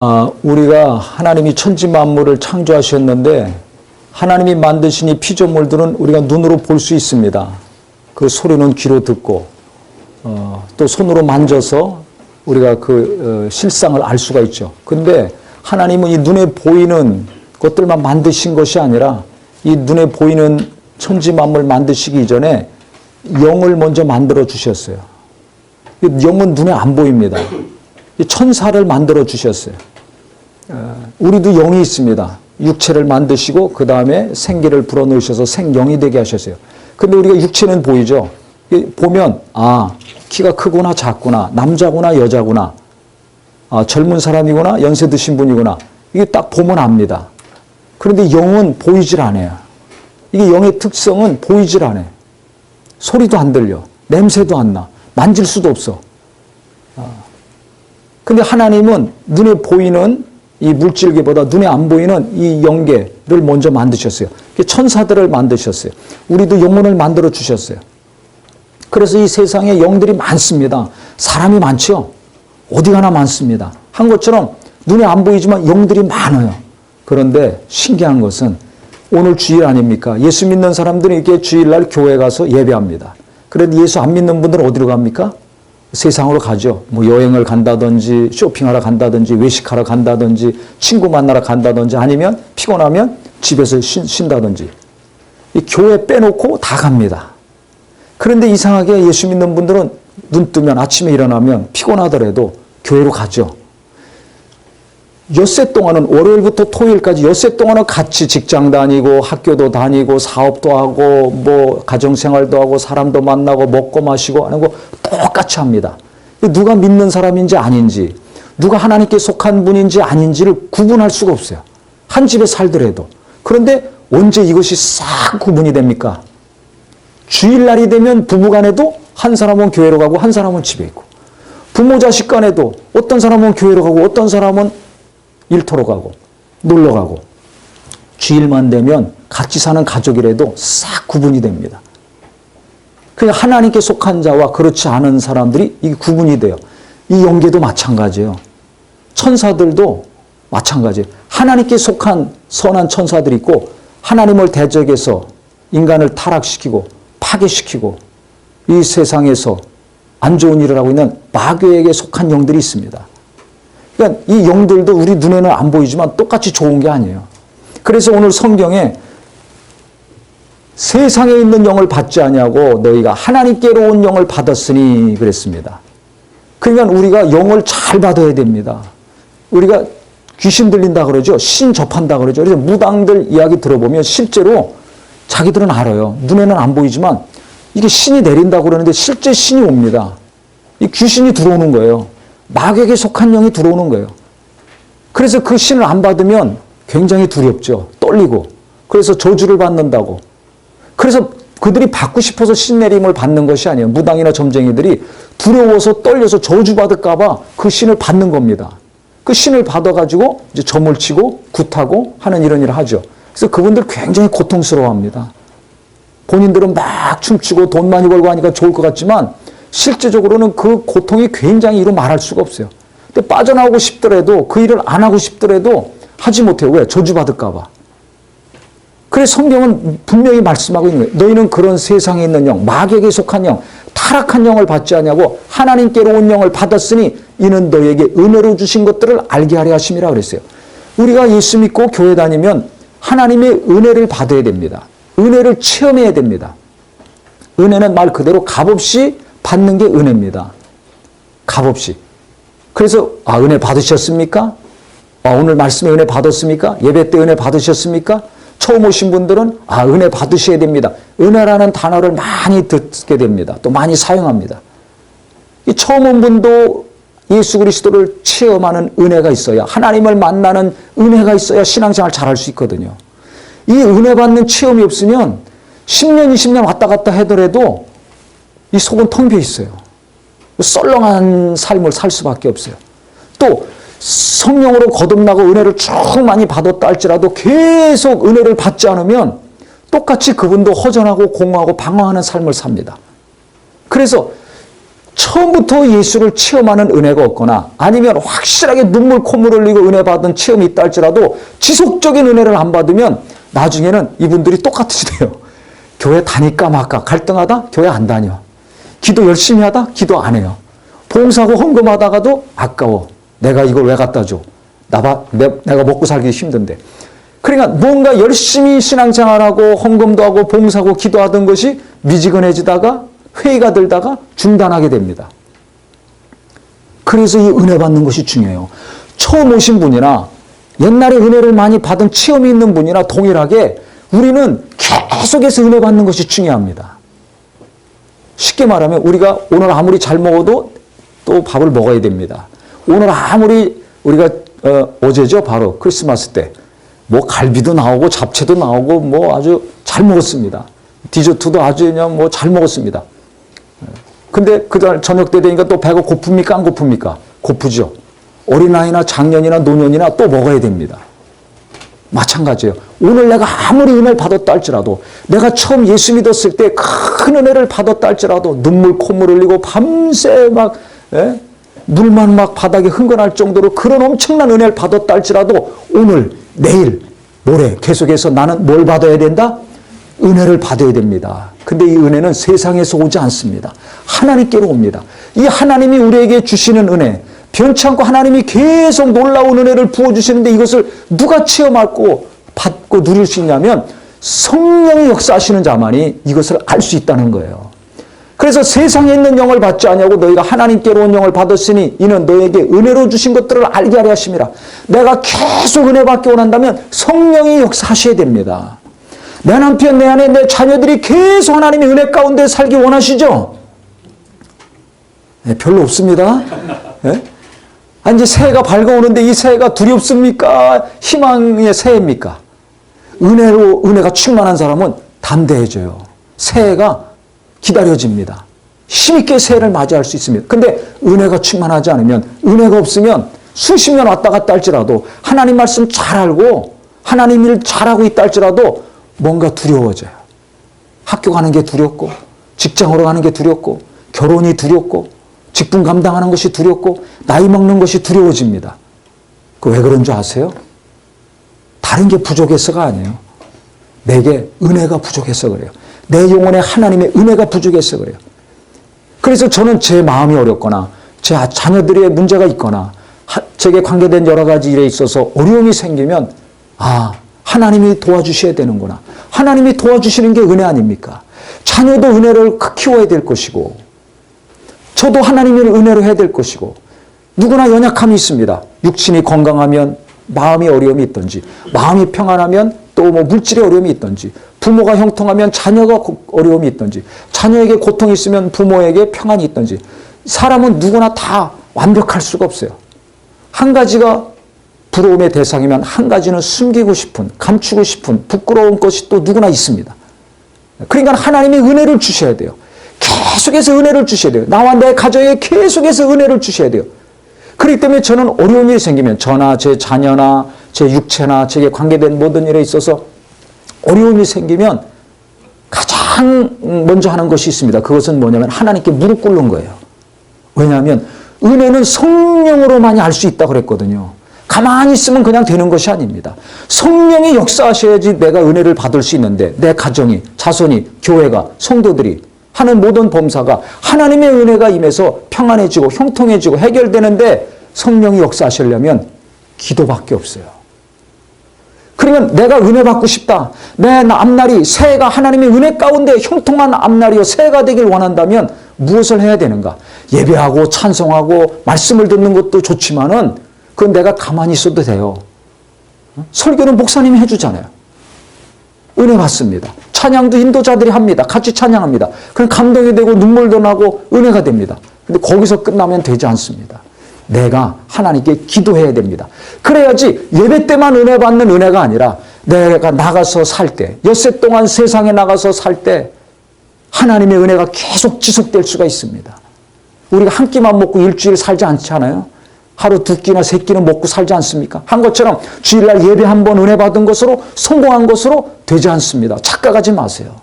우리가 하나님이 천지 만물을 창조하셨는데 하나님이 만드신 이 피조물들은 우리가 눈으로 볼 수 있습니다. 그 소리는 귀로 듣고 또 손으로 만져서 우리가 그 실상을 알 수가 있죠. 근데 하나님은 이 눈에 보이는 것들만 만드신 것이 아니라 이 눈에 보이는 천지 만물 만드시기 이전에 영을 먼저 만들어 주셨어요. 영은 눈에 안 보입니다. 천사를 만들어 주셨어요. 우리도 영이 있습니다. 육체를 만드시고 그 다음에 생기를 불어넣으셔서 생영이 되게 하셨어요. 근데 우리가 육체는 보이죠. 보면 키가 크구나 작구나 남자구나 여자구나 젊은 사람이구나 연세 드신 분이구나 이게 딱 보면 압니다. 그런데 영은 보이질 않아요. 이게 영의 특성은 보이질 않아요. 소리도 안 들려. 냄새도 안 나. 만질 수도 없어. 근데 하나님은 눈에 보이는 이 물질계보다 눈에 안 보이는 이 영계를 먼저 만드셨어요. 천사들을 만드셨어요. 우리도 영혼을 만들어 주셨어요. 그래서 이 세상에 영들이 많습니다. 사람이 많죠. 어디 가나 많습니다. 한 것처럼 눈에 안 보이지만 영들이 많아요. 그런데 신기한 것은 오늘 주일 아닙니까? 예수 믿는 사람들은 이렇게 주일날 교회 가서 예배합니다. 그런데 예수 안 믿는 분들은 어디로 갑니까? 세상으로 가죠. 뭐 여행을 간다든지 쇼핑하러 간다든지 외식하러 간다든지 친구 만나러 간다든지 아니면 피곤하면 집에서 쉰다든지 이 교회 빼놓고 다 갑니다. 그런데 이상하게 예수 믿는 분들은 눈 뜨면 아침에 일어나면 피곤하더라도 교회로 가죠. 엿새 동안은 월요일부터 토요일까지 엿새 동안은 같이 직장 다니고 학교도 다니고 사업도 하고 뭐 가정생활도 하고 사람도 만나고 먹고 마시고 하는 거 똑같이 합니다. 누가 믿는 사람인지 아닌지 누가 하나님께 속한 분인지 아닌지를 구분할 수가 없어요. 한 집에 살더라도. 그런데 언제 이것이 싹 구분이 됩니까? 주일날이 되면 부부간에도 한 사람은 교회로 가고 한 사람은 집에 있고 부모 자식 간에도 어떤 사람은 교회로 가고 어떤 사람은 일터로 가고 놀러 가고 주일만 되면 같이 사는 가족이라도 싹 구분이 됩니다. 그러니까 하나님께 속한 자와 그렇지 않은 사람들이 이 구분이 돼요. 이 영계도 마찬가지예요. 천사들도 마찬가지예요. 하나님께 속한 선한 천사들이 있고 하나님을 대적해서 인간을 타락시키고 파괴시키고 이 세상에서 안 좋은 일을 하고 있는 마귀에게 속한 영들이 있습니다. 그러니까 이 영들도 우리 눈에는 안 보이지만 똑같이 좋은 게 아니에요. 그래서 오늘 성경에 세상에 있는 영을 받지 아니하고 너희가 하나님께로 온 영을 받았으니 그랬습니다. 그러니까 우리가 영을 잘 받아야 됩니다. 우리가 귀신 들린다 그러죠. 신 접한다 그러죠. 그래서 무당들 이야기 들어보면 실제로 자기들은 알아요. 눈에는 안 보이지만 이게 신이 내린다고 그러는데 실제 신이 옵니다. 이 귀신이 들어오는 거예요. 마귀에게 속한 영이 들어오는 거예요. 그래서 그 신을 안 받으면 굉장히 두렵죠. 떨리고. 그래서 저주를 받는다고. 그래서 그들이 받고 싶어서 신 내림을 받는 것이 아니에요. 무당이나 점쟁이들이 두려워서 떨려서 저주받을까 봐 그 신을 받는 겁니다. 그 신을 받아가지고 이제 점을 치고 굿하고 하는 이런 일을 하죠. 그래서 그분들 굉장히 고통스러워합니다. 본인들은 막 춤추고 돈 많이 벌고 하니까 좋을 것 같지만 실제적으로는 그 고통이 굉장히 이루 말할 수가 없어요. 근데 빠져나오고 싶더라도 그 일을 안 하고 싶더라도 하지 못해요. 왜? 저주받을까 봐. 그래서 성경은 분명히 말씀하고 있는 거예요. 너희는 그런 세상에 있는 영, 마귀에게 속한 영, 타락한 영을 받지 아니하고 하나님께로 온 영을 받았으니 이는 너희에게 은혜로 주신 것들을 알게 하려 하심이라 그랬어요. 우리가 예수 믿고 교회 다니면 하나님의 은혜를 받아야 됩니다. 은혜를 체험해야 됩니다. 은혜는 말 그대로 값없이 받는 게 은혜입니다. 값없이. 그래서 은혜 받으셨습니까? 오늘 말씀에 은혜 받았습니까? 예배 때 은혜 받으셨습니까? 처음 오신 분들은 은혜 받으셔야 됩니다. 은혜라는 단어를 많이 듣게 됩니다. 또 많이 사용합니다. 이 처음 온 분도 예수 그리스도를 체험하는 은혜가 있어야 하나님을 만나는 은혜가 있어야 신앙생활 잘할 수 있거든요. 이 은혜 받는 체험이 없으면 10년, 20년 왔다 갔다 하더라도 이 속은 텅 비어 있어요. 썰렁한 삶을 살 수밖에 없어요. 또 성령으로 거듭나고 은혜를 쭉 많이 받았다 할지라도 계속 은혜를 받지 않으면 똑같이 그분도 허전하고 공허하고 방황하는 삶을 삽니다. 그래서 처음부터 예수를 체험하는 은혜가 없거나 아니면 확실하게 눈물 콧물 흘리고 은혜 받은 체험이 있다 할지라도 지속적인 은혜를 안 받으면 나중에는 이분들이 똑같으시대요. 교회 다닐까 말까 갈등하다 교회 안 다녀. 기도 열심히 하다 기도 안 해요. 봉사하고 헌금하다가도 아까워. 내가 이걸 왜 갖다 줘. 내가 먹고 살기 힘든데. 그러니까 뭔가 열심히 신앙생활하고 헌금도 하고 봉사하고 기도하던 것이 미지근해지다가 회의가 들다가 중단하게 됩니다. 그래서 이 은혜 받는 것이 중요해요. 처음 오신 분이나 옛날에 은혜를 많이 받은 체험이 있는 분이나 동일하게 우리는 계속해서 은혜 받는 것이 중요합니다. 쉽게 말하면 우리가 오늘 아무리 잘 먹어도 또 밥을 먹어야 됩니다. 오늘 아무리 우리가 어제죠 바로 크리스마스 때 뭐 갈비도 나오고 잡채도 나오고 뭐 아주 잘 먹었습니다. 디저트도 아주 그냥 뭐 잘 먹었습니다. 근데 그날 저녁 때 되니까 또 배가 고픕니까 안 고픕니까? 고프죠. 어린아이나 장년이나 노년이나 또 먹어야 됩니다. 마찬가지예요. 오늘 내가 아무리 은혜를 받았다 할지라도 내가 처음 예수 믿었을 때 큰 은혜를 받았다 할지라도 눈물 콧물 흘리고 밤새 막 물만 막 바닥에 흥건할 정도로 그런 엄청난 은혜를 받았다 할지라도 오늘 내일 모레 계속해서 나는 뭘 받아야 된다? 은혜를 받아야 됩니다. 근데 이 은혜는 세상에서 오지 않습니다. 하나님께로 옵니다. 이 하나님이 우리에게 주시는 은혜 변치 않고 하나님이 계속 놀라운 은혜를 부어주시는데 이것을 누가 체험하고 받고 누릴 수 있냐면 성령이 역사하시는 자만이 이것을 알 수 있다는 거예요. 그래서 세상에 있는 영을 받지 아니하고 너희가 하나님께로 온 영을 받았으니 이는 너에게 은혜로 주신 것들을 알게 하려 하심이라. 내가 계속 은혜 받기 원한다면 성령이 역사하셔야 됩니다. 내 남편, 내 아내, 내 자녀들이 계속 하나님의 은혜 가운데 살기 원하시죠? 네, 별로 없습니다. 네? 이제 새해가 밝아오는데 이 새해가 두렵습니까? 희망의 새해입니까? 은혜가 충만한 사람은 담대해져요. 새해가 기다려집니다. 힘있게 새해를 맞이할 수 있습니다. 근데 은혜가 충만하지 않으면 은혜가 없으면 수십 년 왔다 갔다 할지라도 하나님 말씀 잘 알고 하나님 일 잘하고 있다 할지라도 뭔가 두려워져요. 학교 가는 게 두렵고 직장으로 가는 게 두렵고 결혼이 두렵고 직분 감당하는 것이 두렵고 나이 먹는 것이 두려워집니다. 그 왜 그런 줄 아세요? 다른 게 부족해서가 아니에요. 내게 은혜가 부족해서 그래요. 내 영혼에 하나님의 은혜가 부족해서 그래요. 그래서 저는 제 마음이 어렵거나 제 자녀들의 문제가 있거나 제게 관계된 여러 가지 일에 있어서 어려움이 생기면 하나님이 도와주셔야 되는구나. 하나님이 도와주시는 게 은혜 아닙니까? 자녀도 은혜를 키워야 될 것이고 저도 하나님의 은혜로 해야 될 것이고 누구나 연약함이 있습니다. 육신이 건강하면 마음의 어려움이 있든지 마음이 평안하면 또 뭐 물질의 어려움이 있든지 부모가 형통하면 자녀가 어려움이 있든지 자녀에게 고통이 있으면 부모에게 평안이 있든지 사람은 누구나 다 완벽할 수가 없어요. 한 가지가 부러움의 대상이면 한 가지는 숨기고 싶은 감추고 싶은 부끄러운 것이 또 누구나 있습니다. 그러니까 하나님이 은혜를 주셔야 돼요. 계속해서 은혜를 주셔야 돼요. 나와 내 가정에 계속해서 은혜를 주셔야 돼요. 그렇기 때문에 저는 어려운 일이 생기면 저나 제 자녀나 제 육체나 제게 관계된 모든 일에 있어서 어려움이 생기면 가장 먼저 하는 것이 있습니다. 그것은 뭐냐면 하나님께 무릎 꿇는 거예요. 왜냐하면 은혜는 성령으로만이 알 수 있다고 그랬거든요. 가만히 있으면 그냥 되는 것이 아닙니다. 성령이 역사하셔야지 내가 은혜를 받을 수 있는데 내 가정이, 자손이, 교회가, 성도들이 하는 모든 범사가 하나님의 은혜가 임해서 평안해지고 형통해지고 해결되는데 성령이 역사하시려면 기도밖에 없어요. 그러면 내가 은혜 받고 싶다. 내 앞날이 새해가 하나님의 은혜 가운데 형통한 앞날이요 새해가 되길 원한다면 무엇을 해야 되는가? 예배하고 찬송하고 말씀을 듣는 것도 좋지만은 그건 내가 가만히 있어도 돼요. 설교는 목사님이 해주잖아요. 은혜 받습니다. 찬양도 인도자들이 합니다. 같이 찬양합니다. 그럼 감동이 되고 눈물도 나고 은혜가 됩니다. 근데 거기서 끝나면 되지 않습니다. 내가 하나님께 기도해야 됩니다. 그래야지 예배 때만 은혜 받는 은혜가 아니라 내가 나가서 살 때, 엿새 동안 세상에 나가서 살 때 하나님의 은혜가 계속 지속될 수가 있습니다. 우리가 한 끼만 먹고 일주일 살지 않잖아요. 하루 두 끼나 세 끼는 먹고 살지 않습니까? 한 것처럼 주일날 예배 한 번 은혜 받은 것으로 성공한 것으로 되지 않습니다. 착각하지 마세요.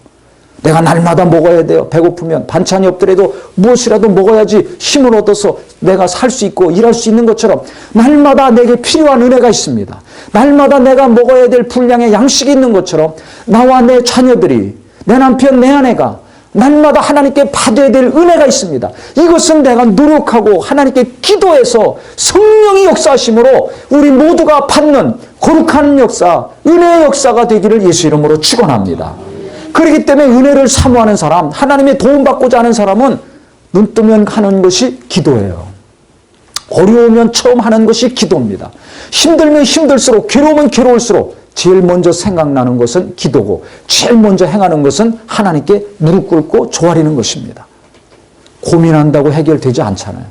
내가 날마다 먹어야 돼요. 배고프면 반찬이 없더라도 무엇이라도 먹어야지 힘을 얻어서 내가 살 수 있고 일할 수 있는 것처럼 날마다 내게 필요한 은혜가 있습니다. 날마다 내가 먹어야 될 분량의 양식이 있는 것처럼 나와 내 자녀들이, 내 남편, 내 아내가 날마다 하나님께 받아야 될 은혜가 있습니다. 이것은 내가 노력하고 하나님께 기도해서 성령이 역사하심으로 우리 모두가 받는 거룩한 역사, 은혜의 역사가 되기를 예수 이름으로 축원합니다. 그렇기 때문에 은혜를 사모하는 사람, 하나님의 도움받고자 하는 사람은 눈 뜨면 하는 것이 기도예요. 어려우면 처음 하는 것이 기도입니다. 힘들면 힘들수록, 괴로우면 괴로울수록 제일 먼저 생각나는 것은 기도고 제일 먼저 행하는 것은 하나님께 무릎 꿇고 조아리는 것입니다. 고민한다고 해결되지 않잖아요.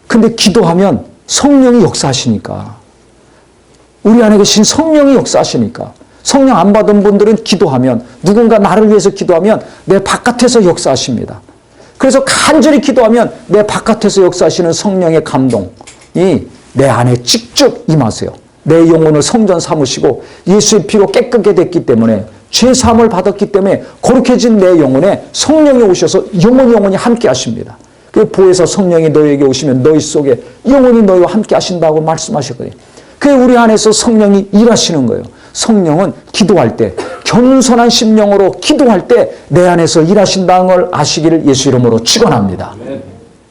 근데 기도하면 성령이 역사하시니까, 우리 안에 계신 성령이 역사하시니까, 성령 안 받은 분들은 기도하면, 누군가 나를 위해서 기도하면 내 바깥에서 역사하십니다. 그래서 간절히 기도하면 내 바깥에서 역사하시는 성령의 감동이 내 안에 직접 임하세요. 내 영혼을 성전 삼으시고 예수의 피로 깨끗게 됐기 때문에, 죄사함을 받았기 때문에 거룩해진 내 영혼에 성령이 오셔서 영원히 함께 하십니다. 그 보혜사 성령이 너희에게 오시면 너희 속에 영원히 너희와 함께 하신다고 말씀하셨거든요. 그게 우리 안에서 성령이 일하시는 거예요. 성령은 기도할 때, 겸손한 심령으로 기도할 때 내 안에서 일하신다는 걸 아시기를 예수 이름으로 축원합니다.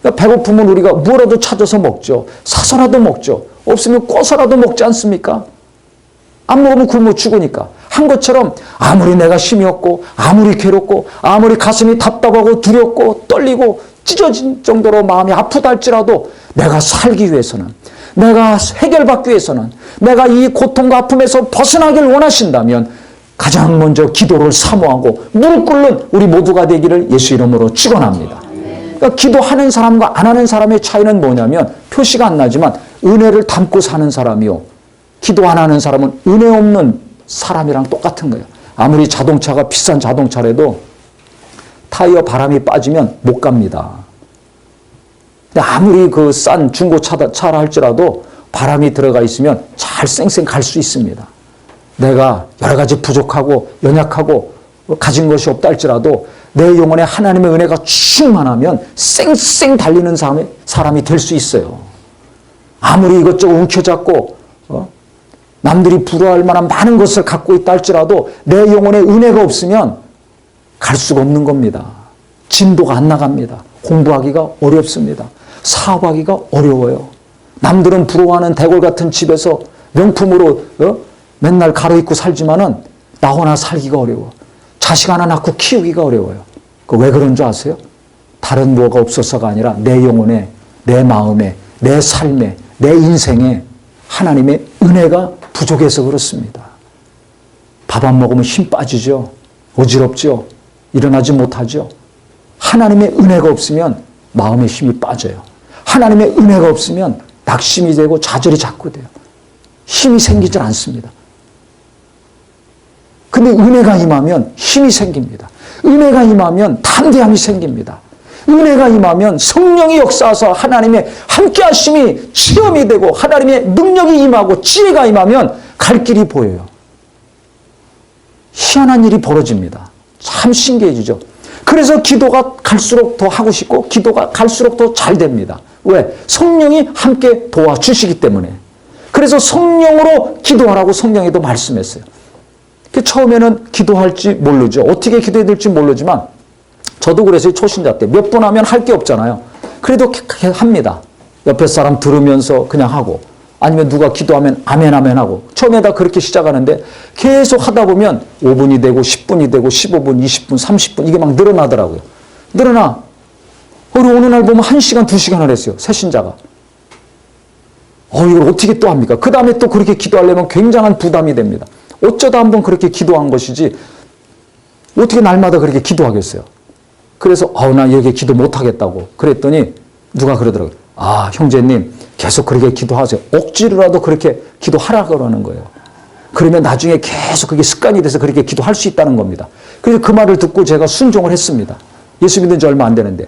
그러니까 배고프면 우리가 뭐라도 찾아서 먹죠. 사서라도 먹죠. 없으면 꿔서라도 먹지 않습니까? 안 먹으면 굶어 죽으니까. 한 것처럼 아무리 내가 힘이 없고 아무리 괴롭고 아무리 가슴이 답답하고 두렵고 떨리고 찢어진 정도로 마음이 아프다 할지라도 내가 살기 위해서는, 내가 해결받기 위해서는, 내가 이 고통과 아픔에서 벗어나길 원하신다면 가장 먼저 기도를 사모하고 무릎 꿇는 우리 모두가 되기를 예수 이름으로 축원합니다. 그러니까 기도하는 사람과 안 하는 사람의 차이는 뭐냐면, 표시가 안 나지만 은혜를 담고 사는 사람이요, 기도 안 하는 사람은 은혜 없는 사람이랑 똑같은 거예요. 아무리 자동차가 비싼 자동차라도 타이어 바람이 빠지면 못 갑니다. 근데 아무리 그 싼 중고차라 할지라도 바람이 들어가 있으면 잘 쌩쌩 갈 수 있습니다. 내가 여러 가지 부족하고 연약하고 가진 것이 없다 할지라도 내 영혼에 하나님의 은혜가 충만하면 쌩쌩 달리는 사람이 될 수 있어요. 아무리 이것저것 움켜잡고 남들이 부러워할 만한 많은 것을 갖고 있다 할지라도 내 영혼에 은혜가 없으면 갈 수가 없는 겁니다. 진도가 안 나갑니다. 공부하기가 어렵습니다. 사업하기가 어려워요. 남들은 부러워하는 대골 같은 집에서 명품으로 맨날 가로입고 살지만은 나 혼자 살기가 어려워. 자식 하나 낳고 키우기가 어려워요. 그 왜 그런 줄 아세요? 다른 뭐가 없어서가 아니라 내 영혼에, 내 마음에, 내 삶에, 내 인생에 하나님의 은혜가 부족해서 그렇습니다. 밥 안 먹으면 힘 빠지죠. 어지럽죠. 일어나지 못하죠. 하나님의 은혜가 없으면 마음의 힘이 빠져요. 하나님의 은혜가 없으면 낙심이 되고 좌절이 자꾸 돼요. 힘이 생기질 않습니다. 근데 은혜가 임하면 힘이 생깁니다. 은혜가 임하면 담대함이 생깁니다. 은혜가 임하면 성령이 역사하서 하나님의 함께하심이 체험이 되고 하나님의 능력이 임하고 지혜가 임하면 갈 길이 보여요. 희한한 일이 벌어집니다. 참 신기해지죠. 그래서 기도가 갈수록 더 하고 싶고 기도가 갈수록 더 잘 됩니다. 왜? 성령이 함께 도와주시기 때문에. 그래서 성령으로 기도하라고 성령에도 말씀했어요. 처음에는 기도할지 모르죠. 어떻게 기도해야 될지 모르지만 저도 그래서 초신자 때 몇 번 하면 할 게 없잖아요. 그래도 합니다. 옆에 사람 들으면서 그냥 하고, 아니면 누가 기도하면 아멘 아멘 하고, 처음에 다 그렇게 시작하는데 계속 하다 보면 5분이 되고 10분이 되고 15분, 20분, 30분 이게 막 늘어나더라고요. 늘어나. 그리고 어느 날 보면 1시간, 2시간을 했어요. 새 신자가. 이걸 어떻게 또 합니까? 그 다음에 또 그렇게 기도하려면 굉장한 부담이 됩니다. 어쩌다 한번 그렇게 기도한 것이지 어떻게 날마다 그렇게 기도하겠어요? 그래서 나 여기 기도 못하겠다고 그랬더니 누가 그러더라고요. 형제님 계속 그렇게 기도하세요. 억지로라도 그렇게 기도하라고 그러는 거예요. 그러면 나중에 계속 그게 습관이 돼서 그렇게 기도할 수 있다는 겁니다. 그래서 그 말을 듣고 제가 순종을 했습니다. 예수 믿은 지 얼마 안 되는데.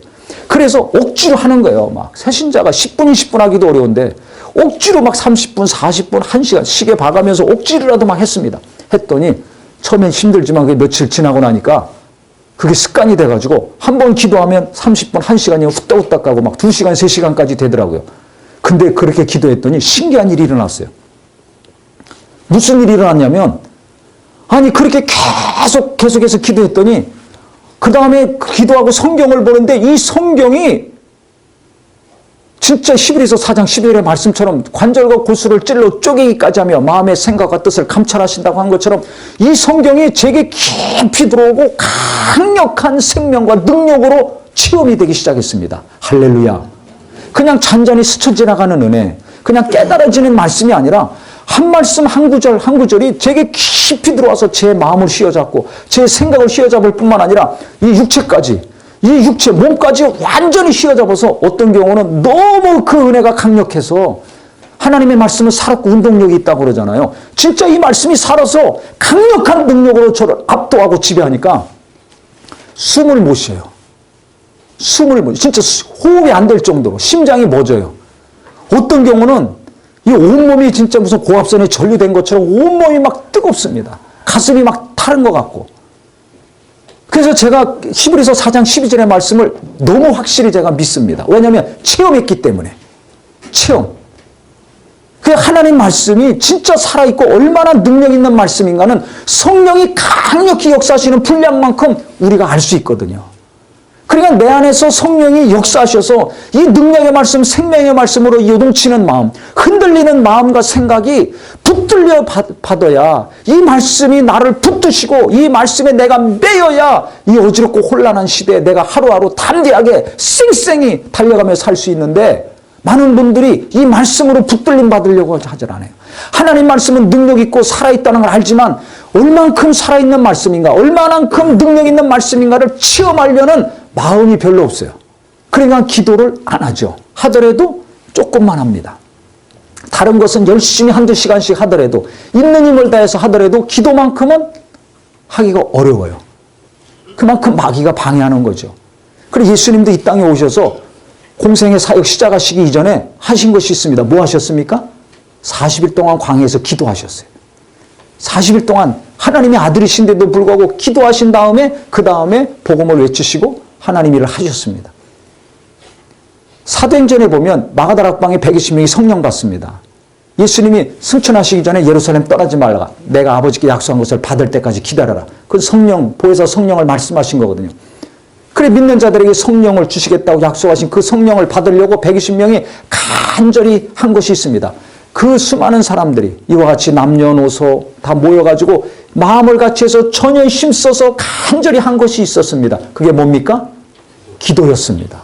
그래서 억지로 하는 거예요. 막 새신자가 10분, 20분 하기도 어려운데 억지로 막 30분, 40분, 1시간 시계 봐가면서 억지로라도 막 했습니다. 했더니 처음엔 힘들지만 그게 며칠 지나고 나니까 그게 습관이 돼가지고 한 번 기도하면 30분, 1시간이 후딱후딱 가고 막 2시간, 3시간까지 되더라고요. 근데 그렇게 기도했더니 신기한 일이 일어났어요. 무슨 일이 일어났냐면, 아니 그렇게 계속해서 기도했더니 그 다음에 기도하고 성경을 보는데 이 성경이 진짜 히브리서 4장 11절의 말씀처럼 관절과 골수를 찔러 쪼개기까지 하며 마음의 생각과 뜻을 감찰하신다고 한 것처럼 이 성경이 제게 깊이 들어오고 강력한 생명과 능력으로 체험이 되기 시작했습니다. 할렐루야. 그냥 잔잔히 스쳐 지나가는 은혜, 그냥 깨달아지는 말씀이 아니라 한 말씀 한 구절 한 구절이 제게 깊이 들어와서 제 마음을 휘어잡고 제 생각을 휘어잡을 뿐만 아니라 이 육체까지, 이 육체, 몸까지 완전히 휘어잡아서 어떤 경우는 너무 그 은혜가 강력해서 하나님의 말씀은 살았고 운동력이 있다고 그러잖아요. 진짜 이 말씀이 살아서 강력한 능력으로 저를 압도하고 지배하니까 숨을 못 쉬어요. 진짜 호흡이 안 될 정도로 심장이 멎어요. 어떤 경우는 이 온몸이 진짜 무슨 고압선에 전류된 것처럼 온몸이 막 뜨겁습니다. 가슴이 막 타는 것 같고. 그래서 제가 히브리서 4장 12절의 말씀을 너무 확실히 제가 믿습니다. 왜냐하면 체험했기 때문에. 체험. 그 하나님 말씀이 진짜 살아있고 얼마나 능력 있는 말씀인가는 성령이 강력히 역사하시는 분량만큼 우리가 알 수 있거든요. 그러니까 내 안에서 성령이 역사하셔서 이 능력의 말씀, 생명의 말씀으로 요동치는 마음, 흔들리는 마음과 생각이 붙들려 받아야 이 말씀이 나를 붙드시고 이 말씀에 내가 매여야 이 어지럽고 혼란한 시대에 내가 하루하루 담대하게 쌩쌩이 달려가며 살 수 있는데 많은 분들이 이 말씀으로 붙들림 받으려고 하질 않아요. 하나님 말씀은 능력 있고 살아있다는 걸 알지만 얼만큼 살아있는 말씀인가, 얼마만큼 능력 있는 말씀인가를 체험하려는 마음이 별로 없어요. 그러니까 기도를 안 하죠. 하더라도 조금만 합니다. 다른 것은 열심히 한두 시간씩 하더라도 있는 힘을 다해서 하더라도 기도만큼은 하기가 어려워요. 그만큼 마귀가 방해하는 거죠. 그리고 예수님도 이 땅에 오셔서 공생의 사역 시작하시기 이전에 하신 것이 있습니다. 뭐 하셨습니까? 40일 동안 광야에서 기도하셨어요. 40일 동안 하나님의 아들이신데도 불구하고 기도하신 다음에 그 다음에 복음을 외치시고 하나님 일을 하셨습니다. 사도행전에 보면 마가다락방에 120명이 성령 받습니다. 예수님이 승천하시기 전에 예루살렘 떠나지 말라. 내가 아버지께 약속한 것을 받을 때까지 기다려라. 그 성령, 보혜사 성령을 말씀하신 거거든요. 그래 믿는 자들에게 성령을 주시겠다고 약속하신 그 성령을 받으려고 120명이 간절히 한 것이 있습니다. 그 수많은 사람들이 이와 같이 남녀노소 다 모여가지고 마음을 같이 해서 전혀 힘써서 간절히 한 것이 있었습니다. 그게 뭡니까? 기도였습니다.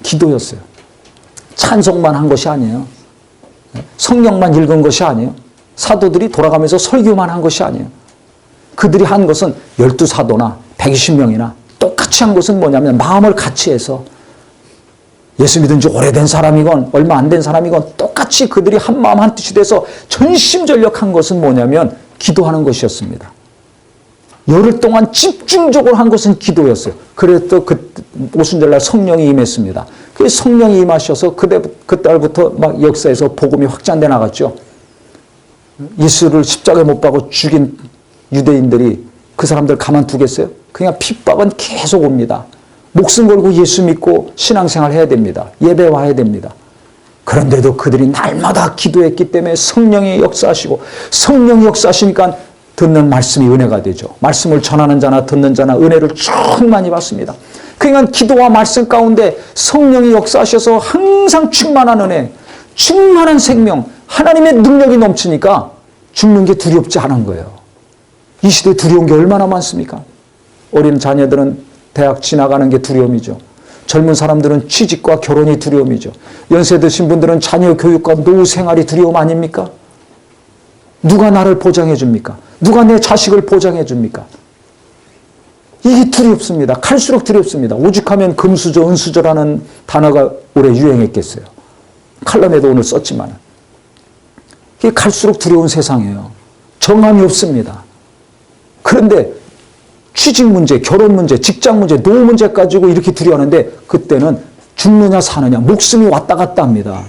기도였어요. 찬송만 한 것이 아니에요. 성경만 읽은 것이 아니에요. 사도들이 돌아가면서 설교만 한 것이 아니에요. 그들이 한 것은 12사도나 120명이나 똑같이 한 것은 뭐냐면 마음을 같이 해서 예수 믿은 지 오래된 사람이건 얼마 안 된 사람이건 똑같이 그들이 한 마음 한 뜻이 돼서 전심전력한 것은 뭐냐면 기도하는 것이었습니다. 열흘 동안 집중적으로 한 것은 기도였어요. 그래서 그 오순절날 성령이 임했습니다. 그 성령이 임하셔서 그때부터 막 역사에서 복음이 확장돼 나갔죠. 예수를 십자가에 못 박고 죽인 유대인들이 그 사람들 가만두겠어요? 그냥 핍박은 계속 옵니다. 목숨 걸고 예수 믿고 신앙생활 해야 됩니다. 예배 와야 됩니다. 그런데도 그들이 날마다 기도했기 때문에 성령이 역사하시고 성령이 역사하시니까 듣는 말씀이 은혜가 되죠. 말씀을 전하는 자나 듣는 자나 은혜를 충만히 받습니다. 그러니까 기도와 말씀 가운데 성령이 역사하셔서 항상 충만한 은혜, 충만한 생명, 하나님의 능력이 넘치니까 죽는 게 두렵지 않은 거예요. 이 시대에 두려운 게 얼마나 많습니까? 어린 자녀들은 대학 지나가는 게 두려움이죠. 젊은 사람들은 취직과 결혼이 두려움이죠. 연세 드신 분들은 자녀 교육과 노후 생활이 두려움 아닙니까? 누가 나를 보장해 줍니까? 누가 내 자식을 보장해 줍니까? 이게 두렵습니다. 갈수록 두렵습니다. 오죽하면 금수저, 은수저라는 단어가 올해 유행했겠어요. 칼럼에도 오늘 썼지만. 이게 갈수록 두려운 세상이에요. 정함이 없습니다. 그런데 취직 문제, 결혼 문제, 직장 문제, 노후 문제 가지고 이렇게 두려워하는데 그때는 죽느냐 사느냐 목숨이 왔다 갔다 합니다.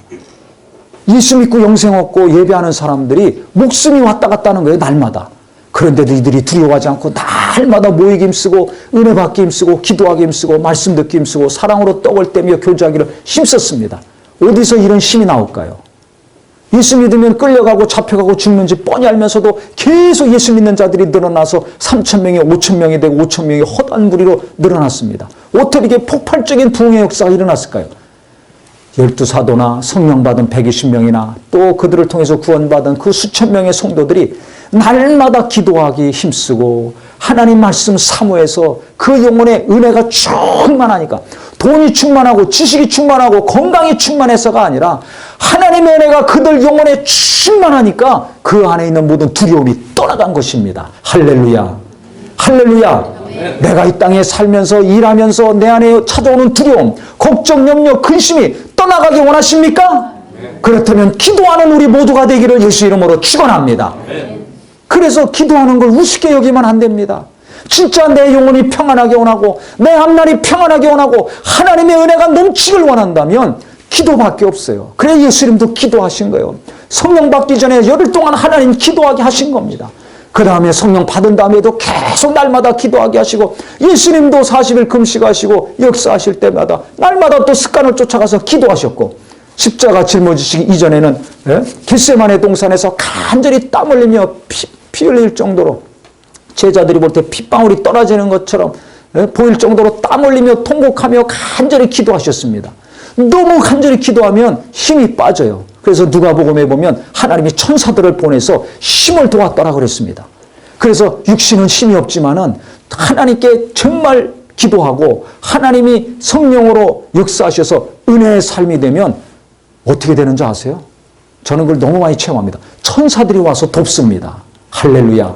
예수 믿고 영생 얻고 예배하는 사람들이 목숨이 왔다 갔다 하는 거예요. 날마다. 그런데도 이들이 두려워하지 않고 날마다 모이기 힘쓰고 은혜 받기 힘쓰고 기도하기 힘쓰고 말씀 듣기 힘쓰고 사랑으로 떡을 떼며 교제하기를 힘썼습니다. 어디서 이런 힘이 나올까요? 예수 믿으면 끌려가고 잡혀가고 죽는지 뻔히 알면서도 계속 예수 믿는 자들이 늘어나서 3,000명이 5,000명이 되고 5,000명이 허다한 무리로 늘어났습니다. 어떻게 이렇게 폭발적인 부흥의 역사가 일어났을까요? 12사도나 성령 받은 120명이나 또 그들을 통해서 구원받은 그 수천 명의 성도들이 날마다 기도하기 힘쓰고 하나님 말씀 사모해서 그 영혼의 은혜가 충만하니까 돈이 충만하고 지식이 충만하고 건강이 충만해서가 아니라 하나님의 은혜가 그들 영혼에 충만하니까 그 안에 있는 모든 두려움이 떠나간 것입니다. 할렐루야. 할렐루야. 내가 이 땅에 살면서 일하면서 내 안에 찾아오는 두려움, 걱정, 염려, 근심이 떠나가기 원하십니까? 그렇다면 기도하는 우리 모두가 되기를 예수 이름으로 축원합니다. 그래서 기도하는 걸 우습게 여기면 안 됩니다. 진짜 내 영혼이 평안하게 원하고 내 앞날이 평안하게 원하고 하나님의 은혜가 넘치길 원한다면 기도밖에 없어요. 그래 예수 이름도 기도하신 거예요. 성령 받기 전에 열흘 동안 하나님 기도하게 하신 겁니다. 그 다음에 성령 받은 다음에도 계속 날마다 기도하게 하시고 예수님도 40일 금식하시고 역사하실 때마다 날마다 또 습관을 쫓아가서 기도하셨고 십자가 짊어지시기 이전에는 겟세마네 동산에서 간절히 땀 흘리며 피 흘릴 정도로 제자들이 볼 때 핏방울이 떨어지는 것처럼 보일 정도로 땀 흘리며 통곡하며 간절히 기도하셨습니다. 너무 간절히 기도하면 힘이 빠져요. 그래서 누가복음에 보면 하나님이 천사들을 보내서 힘을 도왔더라 그랬습니다. 그래서 육신은 힘이 없지만은 하나님께 정말 기도하고 하나님이 성령으로 역사하셔서 은혜의 삶이 되면 어떻게 되는지 아세요? 저는 그걸 너무 많이 체험합니다. 천사들이 와서 돕습니다. 할렐루야.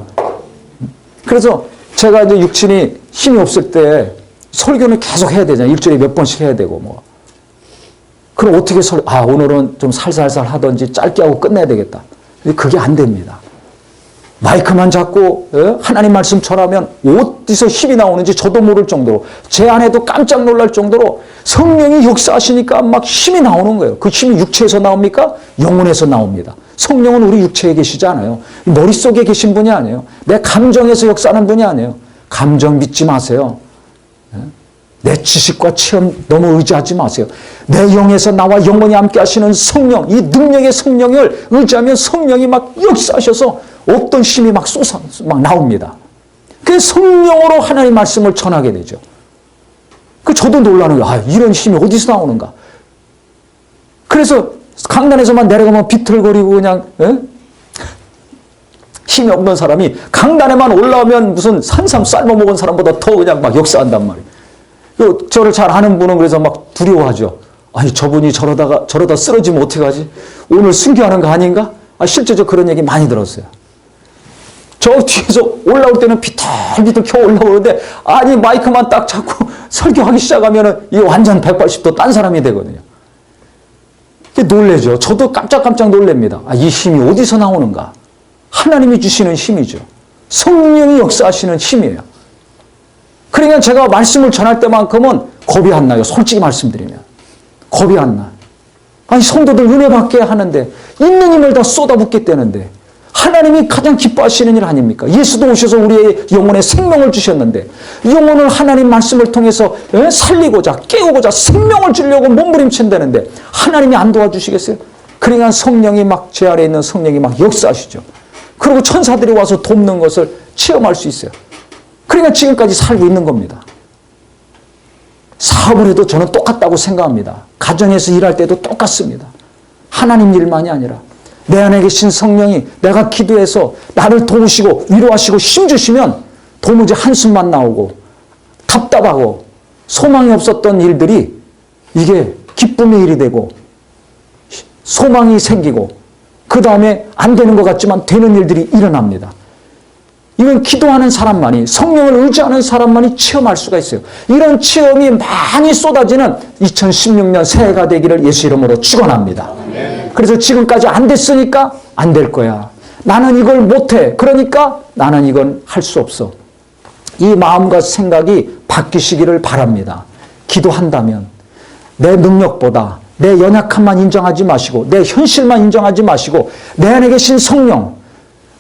그래서 제가 이제 육신이 힘이 없을 때 설교는 계속 해야 되잖아요. 일주일에 몇 번씩 해야 되고 뭐. 그럼 어떻게 오늘은 좀 살살살 하든지 짧게 하고 끝내야 되겠다. 그게 안 됩니다. 마이크만 잡고 하나님 말씀 전하면 어디서 힘이 나오는지 저도 모를 정도로 제 안에도 깜짝 놀랄 정도로 성령이 역사하시니까 막 힘이 나오는 거예요. 그 힘이 육체에서 나옵니까? 영혼에서 나옵니다. 성령은 우리 육체에 계시지 않아요. 머릿속에 계신 분이 아니에요. 내 감정에서 역사하는 분이 아니에요. 감정 믿지 마세요. 내 지식과 체험 너무 의지하지 마세요. 내 영에서 나와 영원히 함께 하시는 성령, 이 능력의 성령을 의지하면 성령이 막 역사하셔서 없던 힘이 막 나옵니다. 그 성령으로 하나님의 말씀을 전하게 되죠. 저도 놀라는 거예요. 이런 힘이 어디서 나오는가. 그래서 강단에서만 내려가면 비틀거리고 그냥 힘이 없는 사람이 강단에만 올라오면 무슨 산삼 삶아 먹은 사람보다 더 그냥 막 역사한단 말이에요. 저를 잘 아는 분은 그래서 막 두려워하죠. 아니 저분이 저러다 쓰러지면 어떡하지? 오늘 순교하는 거 아닌가? 실제 저 그런 얘기 많이 들었어요. 저 뒤에서 올라올 때는 비틀비틀 켜 올라오는데 아니 마이크만 딱 잡고 설교하기 시작하면은 이게 완전 180도 딴 사람이 되거든요. 놀래죠. 저도 깜짝 놀랍니다. 이 힘이 어디서 나오는가? 하나님이 주시는 힘이죠. 성령이 역사하시는 힘이에요. 그러니까 제가 말씀을 전할 때만큼은 겁이 안 나요. 솔직히 말씀드리면. 겁이 안 나요. 아니 성도들 은혜 받게 하는데 있는 힘을 다 쏟아붓겠다는데 하나님이 가장 기뻐하시는 일 아닙니까? 예수도 오셔서 우리의 영혼에 생명을 주셨는데 영혼을 하나님 말씀을 통해서 살리고자 깨우고자 생명을 주려고 몸부림친다는데 하나님이 안 도와주시겠어요? 그러니까 성령이 막 제 안에 있는 성령이 막 역사하시죠. 그리고 천사들이 와서 돕는 것을 체험할 수 있어요. 그러니까 지금까지 살고 있는 겁니다. 사업을 해도 저는 똑같다고 생각합니다. 가정에서 일할 때도 똑같습니다. 하나님 일만이 아니라 내 안에 계신 성령이 내가 기도해서 나를 도우시고 위로하시고 힘주시면 도무지 한숨만 나오고 답답하고 소망이 없었던 일들이 이게 기쁨의 일이 되고 소망이 생기고 그 다음에 안 되는 것 같지만 되는 일들이 일어납니다. 이건 기도하는 사람만이 성령을 의지하는 사람만이 체험할 수가 있어요. 이런 체험이 많이 쏟아지는 2016년 새해가 되기를 예수 이름으로 축원합니다. 그래서 지금까지 안 됐으니까 안 될 거야. 나는 이걸 못해. 그러니까 나는 이건 할 수 없어. 이 마음과 생각이 바뀌시기를 바랍니다. 기도한다면 내 능력보다 내 연약함만 인정하지 마시고 내 현실만 인정하지 마시고 내 안에 계신 성령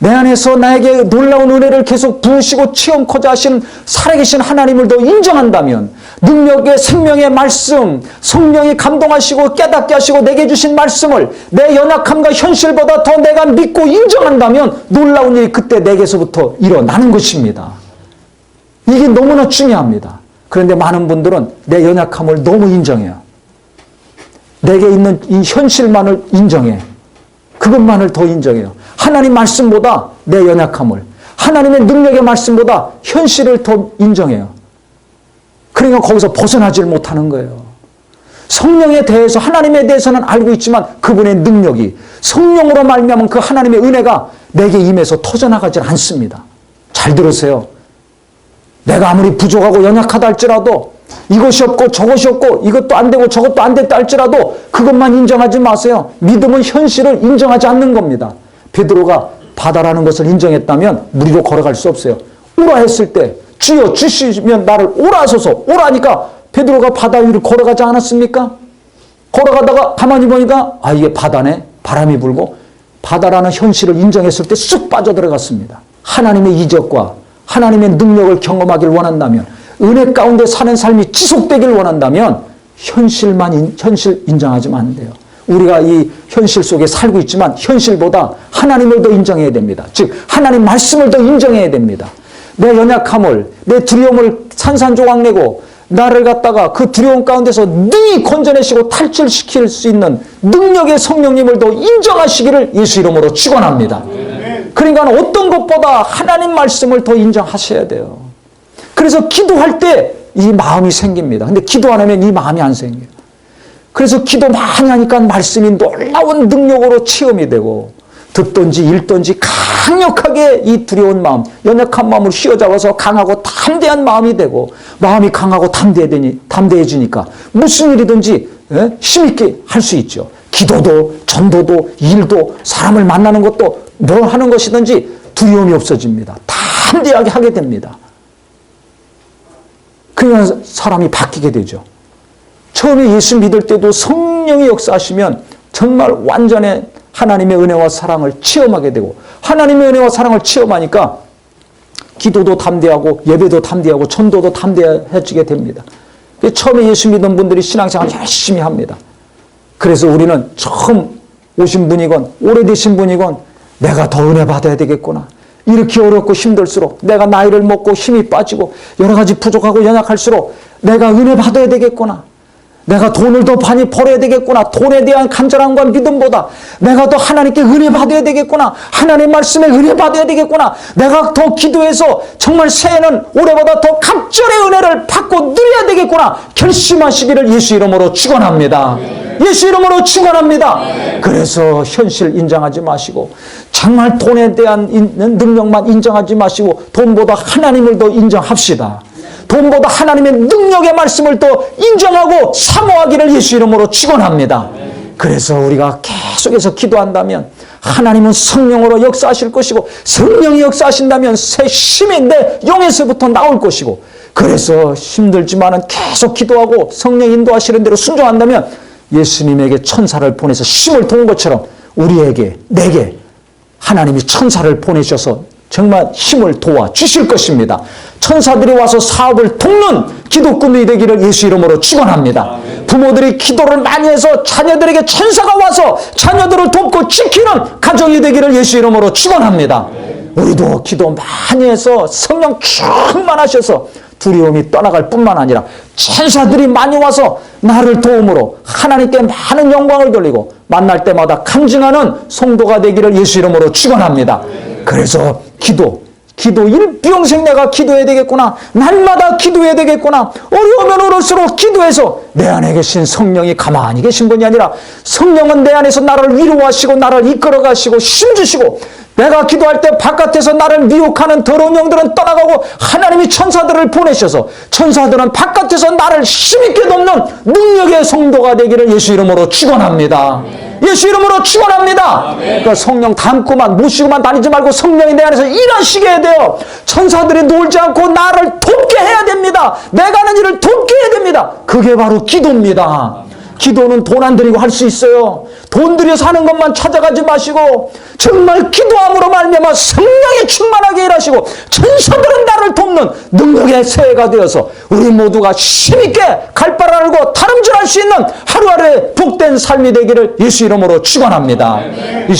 내 안에서 나에게 놀라운 은혜를 계속 부으시고 체험코자 하신 살아계신 하나님을 더 인정한다면, 능력의 생명의 말씀, 성령이 감동하시고 깨닫게 하시고 내게 주신 말씀을 내 연약함과 현실보다 더 내가 믿고 인정한다면 놀라운 일이 그때 내게서부터 일어나는 것입니다. 이게 너무나 중요합니다. 그런데 많은 분들은 내 연약함을 너무 인정해요. 내게 있는 이 현실만을 인정해. 그것만을 더 인정해요. 하나님 말씀보다 내 연약함을, 하나님의 능력의 말씀보다 현실을 더 인정해요. 그러니까 거기서 벗어나질 못하는 거예요. 성령에 대해서, 하나님에 대해서는 알고 있지만 그분의 능력이, 성령으로 말미암은 그 하나님의 은혜가 내게 임해서 터져나가질 않습니다. 잘 들으세요. 내가 아무리 부족하고 연약하다 할지라도, 이것이 없고 저것이 없고 이것도 안 되고 저것도 안 됐다 할지라도 그것만 인정하지 마세요. 믿음은 현실을 인정하지 않는 겁니다. 베드로가 바다라는 것을 인정했다면 물 위로 걸어갈 수 없어요. 오라 했을 때 주여 주시면 나를 오라 하소서, 오라니까 베드로가 바다 위를 걸어가지 않았습니까? 걸어가다가 가만히 보니까 이게 바다네. 바람이 불고 바다라는 현실을 인정했을 때 쑥 빠져들어갔습니다. 하나님의 이적과 하나님의 능력을 경험하길 원한다면, 은혜 가운데 사는 삶이 지속되길 원한다면 현실 인정하지만 안 돼요. 우리가 이 현실 속에 살고 있지만 현실보다 하나님을 더 인정해야 됩니다. 즉 하나님 말씀을 더 인정해야 됩니다. 내 연약함을, 내 두려움을 산산조각내고 나를 갖다가 그 두려움 가운데서 능히 건져내시고 탈출시킬 수 있는 능력의 성령님을 더 인정하시기를 예수 이름으로 축원합니다. 그러니까 어떤 것보다 하나님 말씀을 더 인정하셔야 돼요. 그래서 기도할 때 이 마음이 생깁니다. 근데 기도 안 하면 이 마음이 안 생겨요. 그래서 기도 많이 하니까 말씀이 놀라운 능력으로 체험이 되고, 듣든지 읽든지 강력하게 이 두려운 마음, 연약한 마음을 휘어잡아서 강하고 담대한 마음이 되고, 마음이 강하고 담대해지니까 무슨 일이든지 힘있게 할 수 있죠. 기도도 전도도 일도 사람을 만나는 것도 뭘 하는 것이든지 두려움이 없어집니다. 담대하게 하게 됩니다. 그러면 사람이 바뀌게 되죠. 처음에 예수 믿을 때도 성령이 역사하시면 정말 완전히 하나님의 은혜와 사랑을 체험하게 되고, 하나님의 은혜와 사랑을 체험하니까 기도도 담대하고 예배도 담대하고 전도도 담대해지게 됩니다. 처음에 예수 믿은 분들이 신앙생활 열심히 합니다. 그래서 우리는 처음 오신 분이건 오래되신 분이건 내가 더 은혜 받아야 되겠구나. 이렇게 어렵고 힘들수록, 내가 나이를 먹고 힘이 빠지고 여러 가지 부족하고 연약할수록 내가 은혜 받아야 되겠구나. 내가 돈을 더 많이 벌어야 되겠구나. 돈에 대한 간절함과 믿음보다 내가 더 하나님께 은혜 받아야 되겠구나. 하나님의 말씀에 은혜 받아야 되겠구나. 내가 더 기도해서 정말 새해는 올해보다 더 갑절의 은혜를 받고 누려야 되겠구나. 결심하시기를 예수 이름으로 축원합니다. 예수 이름으로 축원합니다. 그래서 현실 인정하지 마시고, 정말 돈에 대한 능력만 인정하지 마시고 돈보다 하나님을 더 인정합시다. 돈보다 하나님의 능력의 말씀을 더 인정하고 사모하기를 예수 이름으로 축원합니다. 그래서 우리가 계속해서 기도한다면 하나님은 성령으로 역사하실 것이고, 성령이 역사하신다면 새 힘이 내 영에서부터 나올 것이고, 그래서 힘들지만은 계속 기도하고 성령 인도하시는 대로 순종한다면 예수님에게 천사를 보내서 힘을 도운 것처럼 우리에게, 내게 하나님이 천사를 보내셔서 정말 힘을 도와 주실 것입니다. 천사들이 와서 사업을 돕는 기도꾼이 되기를 예수 이름으로 축원합니다. 부모들이 기도를 많이 해서 자녀들에게 천사가 와서 자녀들을 돕고 지키는 가정이 되기를 예수 이름으로 축원합니다. 우리도 기도 많이 해서 성령 충만하셔서 두려움이 떠나갈 뿐만 아니라 천사들이 많이 와서 나를 도움으로 하나님께 많은 영광을 돌리고 만날 때마다 간증하는 성도가 되기를 예수 이름으로 축원합니다. 그래서 기도 일평생 내가 기도해야 되겠구나. 날마다 기도해야 되겠구나. 어려우면 어려울수록 기도해서 내 안에 계신 성령이 가만히 계신 분이 아니라 성령은 내 안에서 나를 위로하시고 나를 이끌어 가시고 힘주시고, 내가 기도할 때 바깥에서 나를 미혹하는 더러운 영들은 떠나가고 하나님이 천사들을 보내셔서 천사들은 바깥에서 나를 힘있게 돕는 능력의 성도가 되기를 예수 이름으로 축원합니다. 예수 이름으로 축원합니다. 그러니까 성령 담고만 모시고만 다니지 말고 성령이 내 안에서 일하시게 해야 돼요. 천사들이 놀지 않고 나를 돕게 해야 됩니다. 내가 하는 일을 돕게 해야 됩니다. 그게 바로 기도입니다. 기도는 돈 안 들이고 할 수 있어요. 돈 들여 사는 것만 찾아가지 마시고 정말 기도함으로 말미암아 성령이 충만하게 일하시고 천사들은 나를 돕는 능력의 새해가 되어서 우리 모두가 힘있게 갈 바를 알고 다름질할 수 있는 하루하루의 복된 삶이 되기를 예수 이름으로 축원합니다.